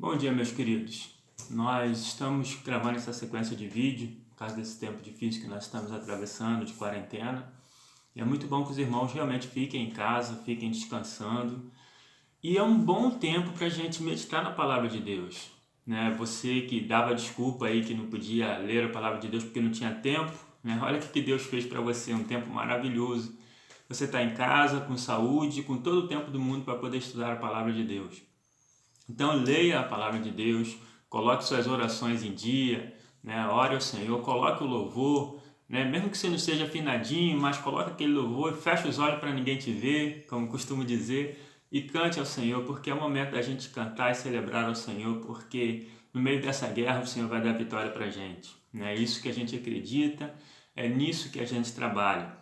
Bom dia, meus queridos. Nós estamos gravando essa sequência de vídeo por causa desse tempo difícil que nós estamos atravessando de quarentena. E é muito bom que os irmãos realmente fiquem em casa, fiquem descansando. E é um bom tempo para a gente meditar na palavra de Deus, né? Você que dava desculpa aí que não podia ler a palavra de Deus porque não tinha tempo, né? Olha o que Deus fez para você, um tempo maravilhoso. Você está em casa, com saúde, com todo o tempo do mundo para poder estudar a palavra de Deus. Então leia a palavra de Deus, coloque suas orações em dia, né? Ore ao Senhor, coloque o louvor, né? Mesmo que você não esteja afinadinho, mas coloque aquele louvor, feche os olhos para ninguém te ver, como costumo dizer, e cante ao Senhor, porque é o momento da gente cantar e celebrar ao Senhor, porque no meio dessa guerra o Senhor vai dar vitória para a gente. É isso que a gente acredita, é nisso que a gente trabalha,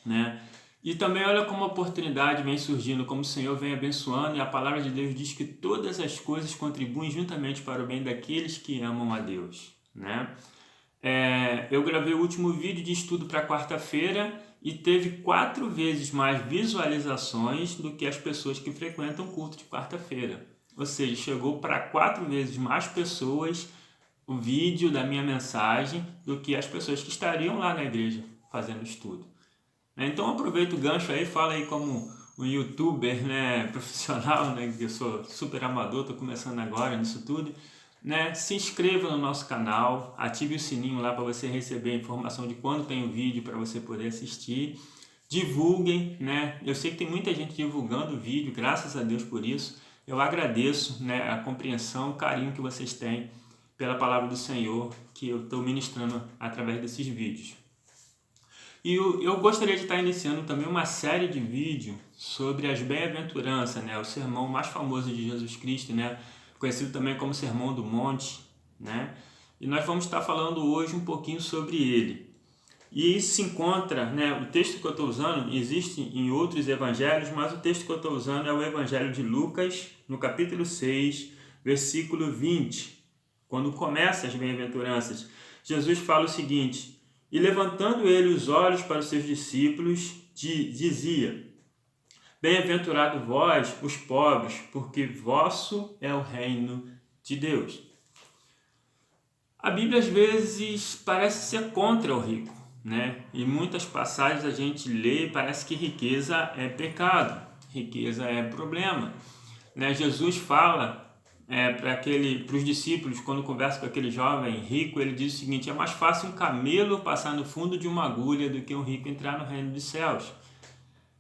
né? E também olha como a oportunidade vem surgindo, como o Senhor vem abençoando, e a palavra de Deus diz que todas as coisas contribuem juntamente para o bem daqueles que amam a Deus, né? Eu gravei o último vídeo de estudo para quarta-feira e teve 4 vezes mais visualizações do que as pessoas que frequentam o culto de quarta-feira. Ou seja, chegou para 4 vezes mais pessoas o vídeo da minha mensagem do que as pessoas que estariam lá na igreja fazendo estudo. Então aproveita o gancho aí, fala aí como um youtuber, né, profissional, né, que eu sou super amador, estou começando agora nisso tudo, né, se inscreva no nosso canal, ative o sininho lá para você receber a informação de quando tem o vídeo para você poder assistir, divulguem, né, eu sei que tem muita gente divulgando o vídeo, graças a Deus por isso, eu agradeço, né, a compreensão, o carinho que vocês têm pela palavra do Senhor que eu estou ministrando através desses vídeos. E eu gostaria de estar iniciando também uma série de vídeos sobre as bem-aventuranças, né? O sermão mais famoso de Jesus Cristo, né? Conhecido também como Sermão do Monte, né? E nós vamos estar falando hoje um pouquinho sobre ele. E se encontra, né? O texto que eu estou usando existe em outros evangelhos, mas o texto que eu estou usando é o Evangelho de Lucas, no capítulo 6, versículo 20. Quando começa as bem-aventuranças, Jesus fala o seguinte: e levantando ele os olhos para os seus discípulos, dizia: bem-aventurado vós, os pobres, porque vosso é o reino de Deus. A Bíblia às vezes parece ser contra o rico, né? Em muitas passagens a gente lê e parece que riqueza é pecado, riqueza é problema, né? Jesus fala para os discípulos, quando conversa com aquele jovem rico, ele diz o seguinte: é mais fácil um camelo passar no fundo de uma agulha do que um rico entrar no reino dos céus.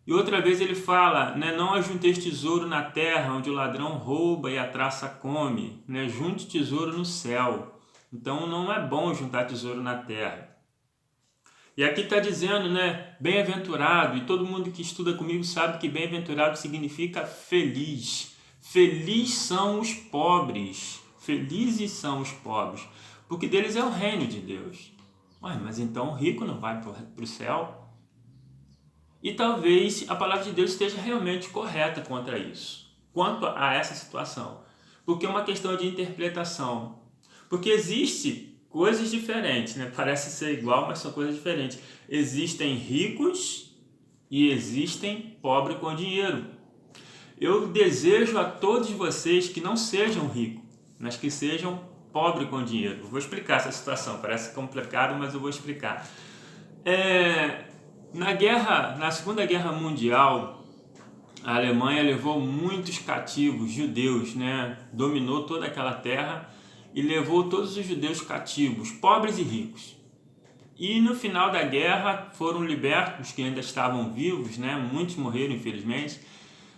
E outra vez ele fala, né, não ajunteis tesouro na terra, onde o ladrão rouba e a traça come, né, junte tesouro no céu. Então não é bom juntar tesouro na terra. E aqui está dizendo, né, bem-aventurado, e todo mundo que estuda comigo sabe que bem-aventurado significa feliz. Felizes são os pobres, porque deles é o reino de Deus. Ué, mas então o rico não vai para o céu? E talvez a palavra de Deus esteja realmente correta quanto a essa situação. Porque é uma questão de interpretação. Porque existe coisas diferentes, né? Parece ser igual, mas são coisas diferentes. Existem ricos e existem pobres com dinheiro. Eu desejo a todos vocês que não sejam ricos, mas que sejam pobres com dinheiro. Eu vou explicar essa situação, parece complicado, mas eu vou explicar. Na Segunda Guerra Mundial, a Alemanha levou muitos cativos judeus, né? Dominou toda aquela terra e levou todos os judeus cativos, pobres e ricos. E no final da guerra foram libertos os que ainda estavam vivos, né? Muitos morreram, infelizmente,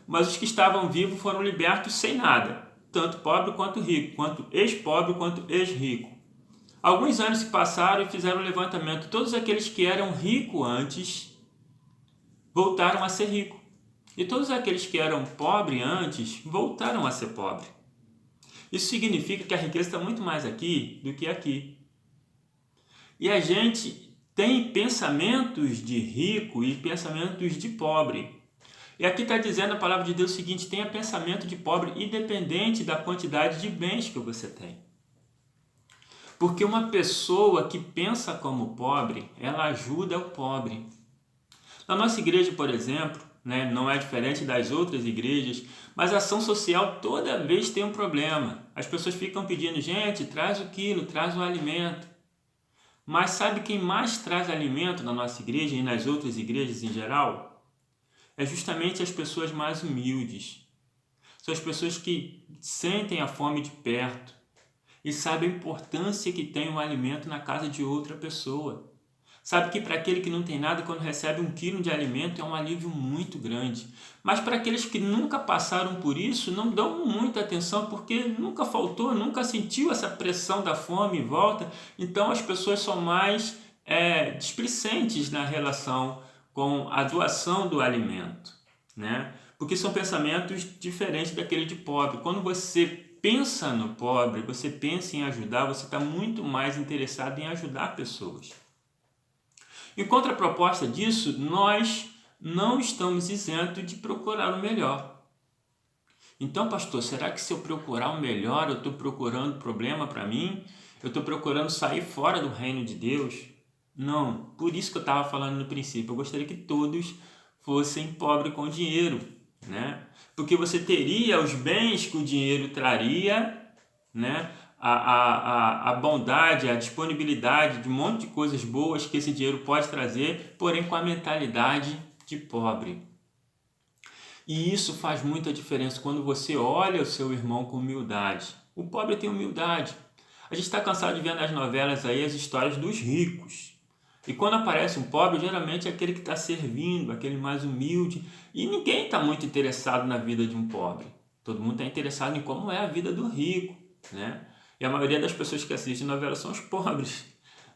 mas os que estavam vivos foram libertos sem nada, tanto pobre quanto rico, quanto ex-pobre quanto ex-rico. Alguns anos se passaram e fizeram um levantamento. Todos aqueles que eram ricos antes voltaram a ser ricos. E todos aqueles que eram pobres antes voltaram a ser pobres. Isso significa que a riqueza está muito mais aqui do que aqui. E a gente tem pensamentos de rico e pensamentos de pobre. E aqui está dizendo a palavra de Deus o seguinte: tenha pensamento de pobre independente da quantidade de bens que você tem. Porque uma pessoa que pensa como pobre, ela ajuda o pobre. Na nossa igreja, por exemplo, né? Não é diferente das outras igrejas, mas a ação social toda vez tem um problema. As pessoas ficam pedindo, gente, traz o quilo, traz o alimento. Mas sabe quem mais traz alimento na nossa igreja e nas outras igrejas em geral? É justamente as pessoas mais humildes. São as pessoas que sentem a fome de perto e sabem a importância que tem o alimento na casa de outra pessoa. Sabe que para aquele que não tem nada, quando recebe 1 quilo de alimento, é um alívio muito grande. Mas para aqueles que nunca passaram por isso, não dão muita atenção, porque nunca faltou, nunca sentiu essa pressão da fome em volta. Então as pessoas são mais displicentes na relação com a doação do alimento, né? Porque são pensamentos diferentes daquele de pobre. Quando você pensa no pobre, você pensa em ajudar, você está muito mais interessado em ajudar pessoas. Em contraproposta disso, nós não estamos isentos de procurar o melhor. Então, pastor, será que se eu procurar o melhor, eu estou procurando problema para mim? Eu estou procurando sair fora do reino de Deus? Não, por isso que eu estava falando no princípio. Eu gostaria que todos fossem pobres com dinheiro, né? Porque você teria os bens que o dinheiro traria, né? A bondade, a disponibilidade de um monte de coisas boas que esse dinheiro pode trazer, porém com a mentalidade de pobre. E isso faz muita diferença quando você olha o seu irmão com humildade. O pobre tem humildade. A gente está cansado de ver nas novelas aí as histórias dos ricos. E quando aparece um pobre, geralmente é aquele que está servindo, aquele mais humilde. E ninguém está muito interessado na vida de um pobre. Todo mundo está interessado em como é a vida do rico, né? E a maioria das pessoas que assistem novela são os pobres,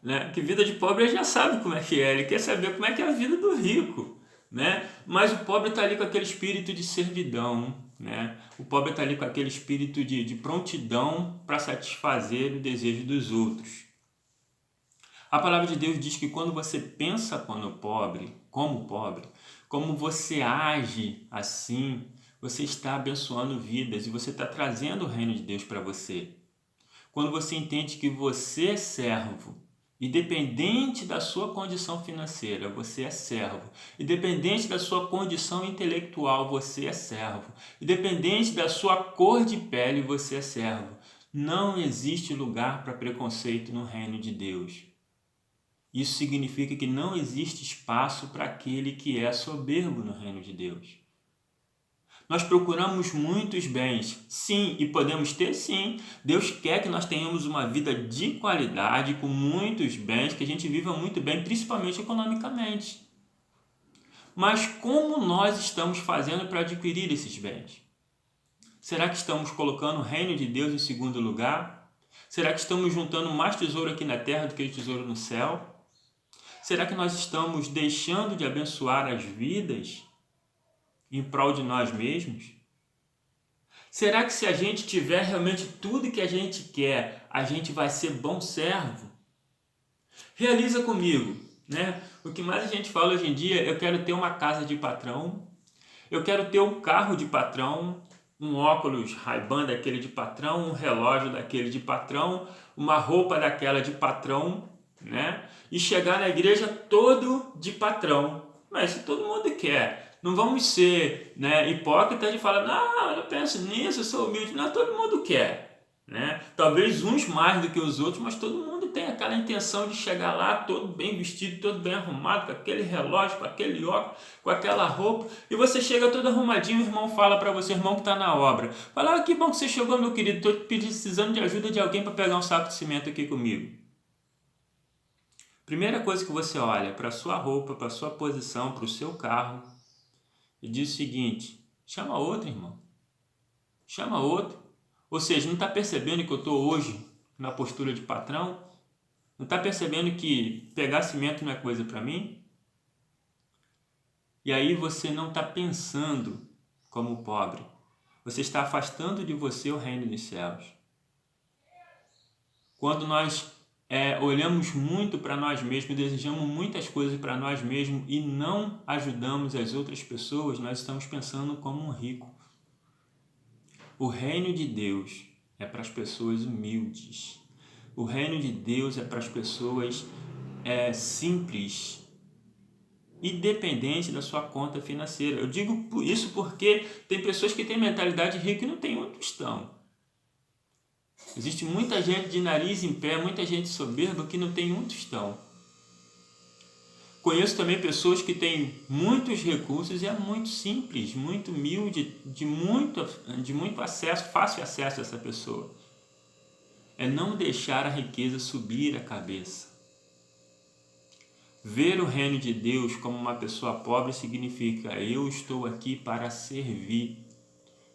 né? Que vida de pobre ele já sabe como é que é, ele quer saber como é que é a vida do rico, né? Mas o pobre está ali com aquele espírito de servidão, né? O pobre está ali com aquele espírito de prontidão para satisfazer o desejo dos outros. A palavra de Deus diz que quando você pensa como pobre, como você age assim, você está abençoando vidas e você está trazendo o reino de Deus para você. Quando você entende que você é servo, independente da sua condição financeira, você é servo. Independente da sua condição intelectual, você é servo. Independente da sua cor de pele, você é servo. Não existe lugar para preconceito no reino de Deus. Isso significa que não existe espaço para aquele que é soberbo no reino de Deus. Nós procuramos muitos bens, sim, e podemos ter sim. Deus quer que nós tenhamos uma vida de qualidade, com muitos bens, que a gente viva muito bem, principalmente economicamente. Mas como nós estamos fazendo para adquirir esses bens? Será que estamos colocando o reino de Deus em segundo lugar? Será que estamos juntando mais tesouro aqui na terra do que tesouro no céu? Será que nós estamos deixando de abençoar as vidas em prol de nós mesmos? Será que se a gente tiver realmente tudo que a gente quer, a gente vai ser bom servo? Realiza comigo, né? O que mais a gente fala hoje em dia, eu quero ter uma casa de patrão, eu quero ter um carro de patrão, um óculos Ray-Ban daquele de patrão, um relógio daquele de patrão, uma roupa daquela de patrão, né? E chegar na igreja todo de patrão. Mas isso todo mundo quer. Não vamos ser, né, hipócritas de falar, não, eu penso nisso, eu sou humilde. Não, todo mundo quer, né? Talvez uns mais do que os outros, mas todo mundo tem aquela intenção de chegar lá todo bem vestido, todo bem arrumado, com aquele relógio, com aquele óculos, com aquela roupa. E você chega todo arrumadinho, o irmão fala para você, irmão que está na obra. Fala, ah, que bom que você chegou, meu querido, estou precisando de ajuda de alguém para pegar um saco de cimento aqui comigo. Primeira coisa que você olha para a sua roupa, para a sua posição, para o seu carro, e diz o seguinte, chama outro, irmão. Chama outro. Ou seja, não está percebendo que eu estou hoje na postura de patrão? Não está percebendo que pegar cimento não é coisa para mim? E aí você não está pensando como pobre. Você está afastando de você o reino dos céus. Quando nós olhamos muito para nós mesmos, desejamos muitas coisas para nós mesmos e não ajudamos as outras pessoas, nós estamos pensando como um rico. O reino de Deus é para as pessoas humildes. O reino de Deus é para as pessoas simples. independente da sua conta financeira. Eu digo isso porque tem pessoas que têm mentalidade rica e não têm um tostão. Existe muita gente de nariz em pé, muita gente soberba que não tem um tostão. Conheço também pessoas que têm muitos recursos e é muito simples, muito humilde, de muito acesso, fácil acesso a essa pessoa. É não deixar a riqueza subir a cabeça. Ver o reino de Deus como uma pessoa pobre significa: eu estou aqui para servir.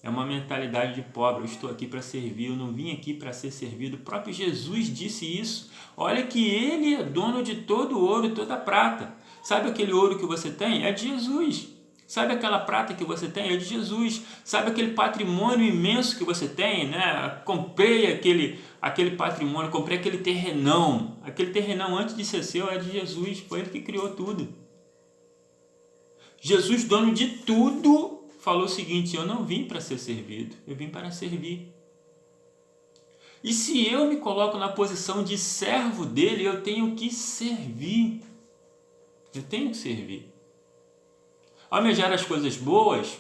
É uma mentalidade de pobre, eu estou aqui para servir, eu não vim aqui para ser servido. O próprio Jesus disse isso. Olha que ele é dono de todo o ouro e toda a prata. Sabe aquele ouro que você tem? É de Jesus. Sabe aquela prata que você tem? É de Jesus. Sabe aquele patrimônio imenso que você tem? Né? Comprei aquele patrimônio, comprei aquele terrenão. Aquele terrenão antes de ser seu é de Jesus, foi ele que criou tudo. Jesus, dono de tudo, falou o seguinte: eu não vim para ser servido, eu vim para servir. E se eu me coloco na posição de servo dele, eu tenho que servir. Eu tenho que servir. Almejar as coisas boas,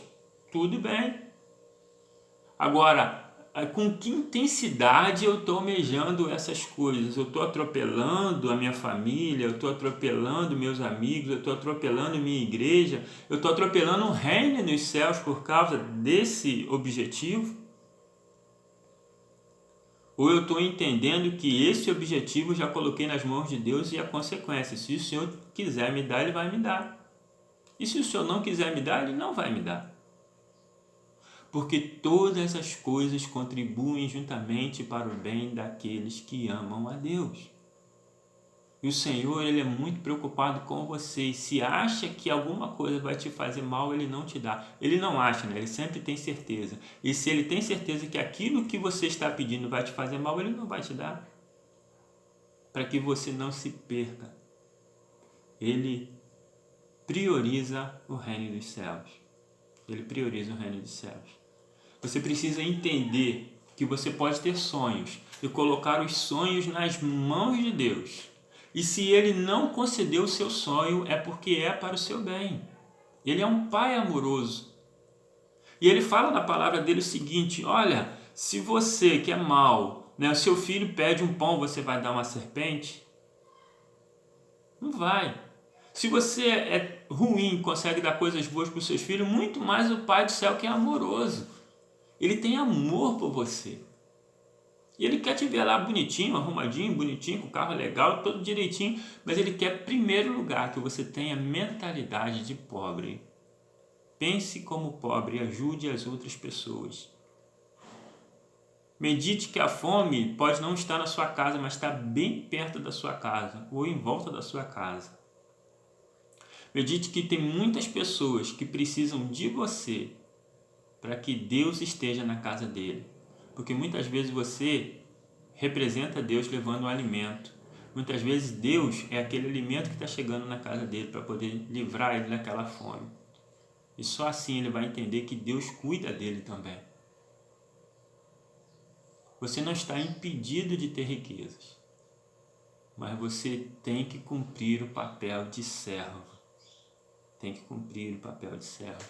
tudo bem. Agora, com que intensidade eu estou almejando essas coisas? Eu estou atropelando a minha família, eu estou atropelando meus amigos, eu estou atropelando minha igreja, eu estou atropelando o reino dos céus por causa desse objetivo? Ou eu estou entendendo que esse objetivo já coloquei nas mãos de Deus e a consequência, se o Senhor quiser me dar, Ele vai me dar. E se o Senhor não quiser me dar, Ele não vai me dar. Porque todas as coisas contribuem juntamente para o bem daqueles que amam a Deus. E o Senhor, Ele é muito preocupado com você. E se acha que alguma coisa vai te fazer mal, Ele não te dá. Ele não acha, né? Ele sempre tem certeza. E se Ele tem certeza que aquilo que você está pedindo vai te fazer mal, Ele não vai te dar. Para que você não se perca. Ele prioriza o reino dos céus. Ele prioriza o reino dos céus. Você precisa entender que você pode ter sonhos e colocar os sonhos nas mãos de Deus. E se Ele não concedeu o seu sonho, é porque é para o seu bem. Ele é um Pai amoroso. E Ele fala na palavra dele o seguinte: olha, se você que é mau, né, o seu filho pede um pão, você vai dar uma serpente? Não vai. Se você é ruim, consegue dar coisas boas para os seus filhos, muito mais o Pai do céu que é amoroso. Ele tem amor por você. E Ele quer te ver lá bonitinho, arrumadinho, bonitinho, com o carro legal, todo direitinho. Mas Ele quer, em primeiro lugar, que você tenha mentalidade de pobre. Pense como pobre e ajude as outras pessoas. Medite que a fome pode não estar na sua casa, mas está bem perto da sua casa ou em volta da sua casa. Medite que tem muitas pessoas que precisam de você para que Deus esteja na casa dele. Porque muitas vezes você representa Deus levando o alimento. Muitas vezes Deus é aquele alimento que está chegando na casa dele para poder livrar ele daquela fome. E só assim ele vai entender que Deus cuida dele também. Você não está impedido de ter riquezas, mas você tem que cumprir o papel de servo. Tem que cumprir o papel de servo.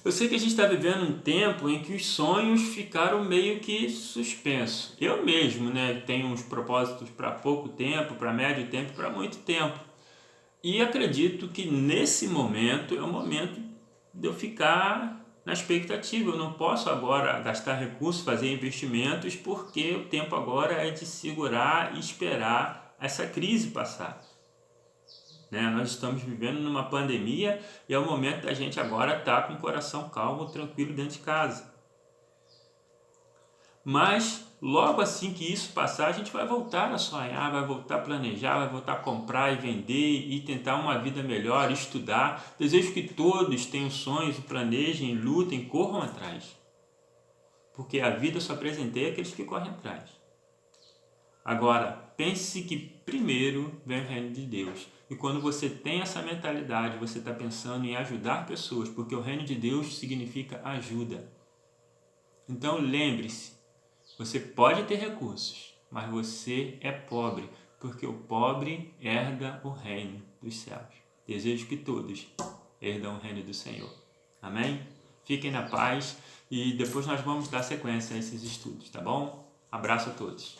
Eu sei que a gente está vivendo um tempo em que os sonhos ficaram meio que suspensos. Eu mesmo, né, tenho uns propósitos para pouco tempo, para médio tempo, para muito tempo. E acredito que nesse momento é o momento de eu ficar na expectativa. Eu não posso agora gastar recursos, fazer investimentos, porque o tempo agora é de segurar e esperar essa crise passar. Nós estamos vivendo numa pandemia e é o momento da gente agora estar com o coração calmo, tranquilo dentro de casa. Mas logo assim que isso passar, a gente vai voltar a sonhar, vai voltar a planejar, vai voltar a comprar e vender e tentar uma vida melhor, estudar. Desejo que todos tenham sonhos, planejem, lutem, corram atrás. Porque a vida só presenteia aqueles que correm atrás. Agora, pense que primeiro vem o reino de Deus. E quando você tem essa mentalidade, você está pensando em ajudar pessoas, porque o reino de Deus significa ajuda. Então lembre-se, você pode ter recursos, mas você é pobre, porque o pobre herda o reino dos céus. desejo que todos herdam o reino do Senhor. Amém? Fiquem na paz e depois nós vamos dar sequência a esses estudos, tá bom? Abraço a todos.